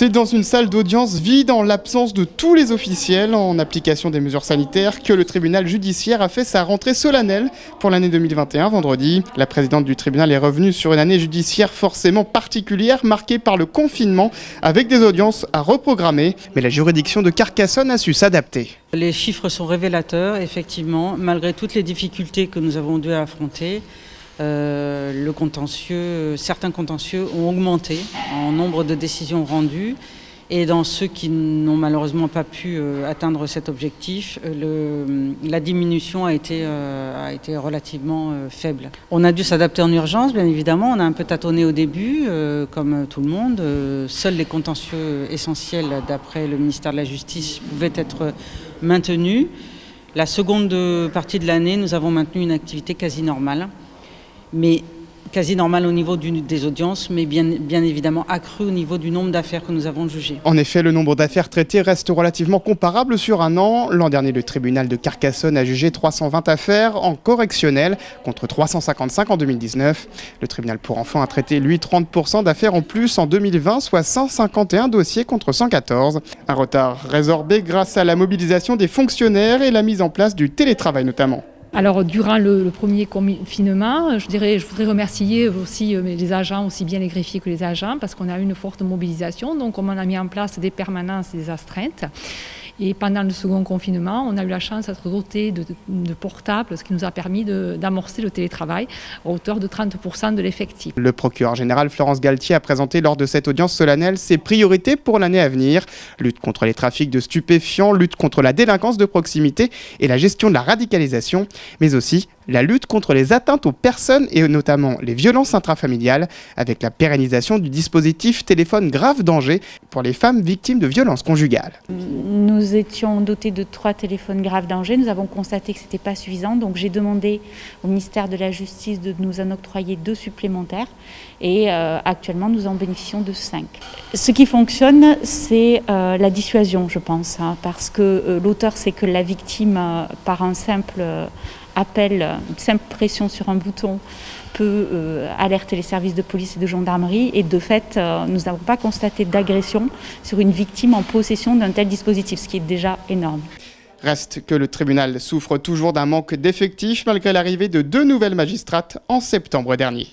C'est dans une salle d'audience vide en l'absence de tous les officiels en application des mesures sanitaires que le tribunal judiciaire a fait sa rentrée solennelle pour l'année 2021 vendredi. La présidente du tribunal est revenue sur une année judiciaire forcément particulière marquée par le confinement avec des audiences à reprogrammer. Mais la juridiction de Carcassonne a su s'adapter. Les chiffres sont révélateurs, effectivement, malgré toutes les difficultés que nous avons dû affronter. Certains contentieux ont augmenté en nombre de décisions rendues et dans ceux qui n'ont malheureusement pas pu atteindre cet objectif, la diminution a été relativement faible. On a dû s'adapter en urgence, bien évidemment, on a un peu tâtonné au début, comme tout le monde. Seuls les contentieux essentiels, d'après le ministère de la Justice, pouvaient être maintenus. La seconde partie de l'année, nous avons maintenu une activité quasi normale. Mais quasi normal au niveau des audiences, mais bien évidemment accru au niveau du nombre d'affaires que nous avons jugées. En effet, le nombre d'affaires traitées reste relativement comparable sur un an. L'an dernier, le tribunal de Carcassonne a jugé 320 affaires en correctionnel contre 355 en 2019. Le tribunal pour enfants a traité, lui, 30% d'affaires en plus en 2020, soit 151 dossiers contre 114. Un retard résorbé grâce à la mobilisation des fonctionnaires et la mise en place du télétravail notamment. Alors durant le premier confinement, je voudrais remercier aussi les agents, aussi bien les greffiers que les agents, parce qu'on a eu une forte mobilisation. Donc on a mis en place des permanences et des astreintes. Et pendant le second confinement, on a eu la chance d'être dotés de portables, ce qui nous a permis d'amorcer le télétravail à hauteur de 30% de l'effectif. Le procureur général Florence Galtier a présenté lors de cette audience solennelle ses priorités pour l'année à venir. Lutte contre les trafics de stupéfiants, lutte contre la délinquance de proximité et la gestion de la radicalisation, mais aussi la lutte contre les atteintes aux personnes et notamment les violences intrafamiliales avec la pérennisation du dispositif téléphone grave danger pour les femmes victimes de violences conjugales. Nous étions dotés de 3 téléphones grave danger. Nous avons constaté que ce n'était pas suffisant. Donc j'ai demandé au ministère de la Justice de nous en octroyer 2 supplémentaires. Et actuellement, nous en bénéficions de 5. Ce qui fonctionne, c'est la dissuasion, je pense. Parce que l'auteur sait que la victime, par un simple appel, une simple pression sur un bouton, peut alerter les services de police et de gendarmerie. Et de fait, nous n'avons pas constaté d'agression sur une victime en possession d'un tel dispositif, ce qui est déjà énorme. Reste que le tribunal souffre toujours d'un manque d'effectifs malgré l'arrivée de 2 nouvelles magistrates en septembre dernier.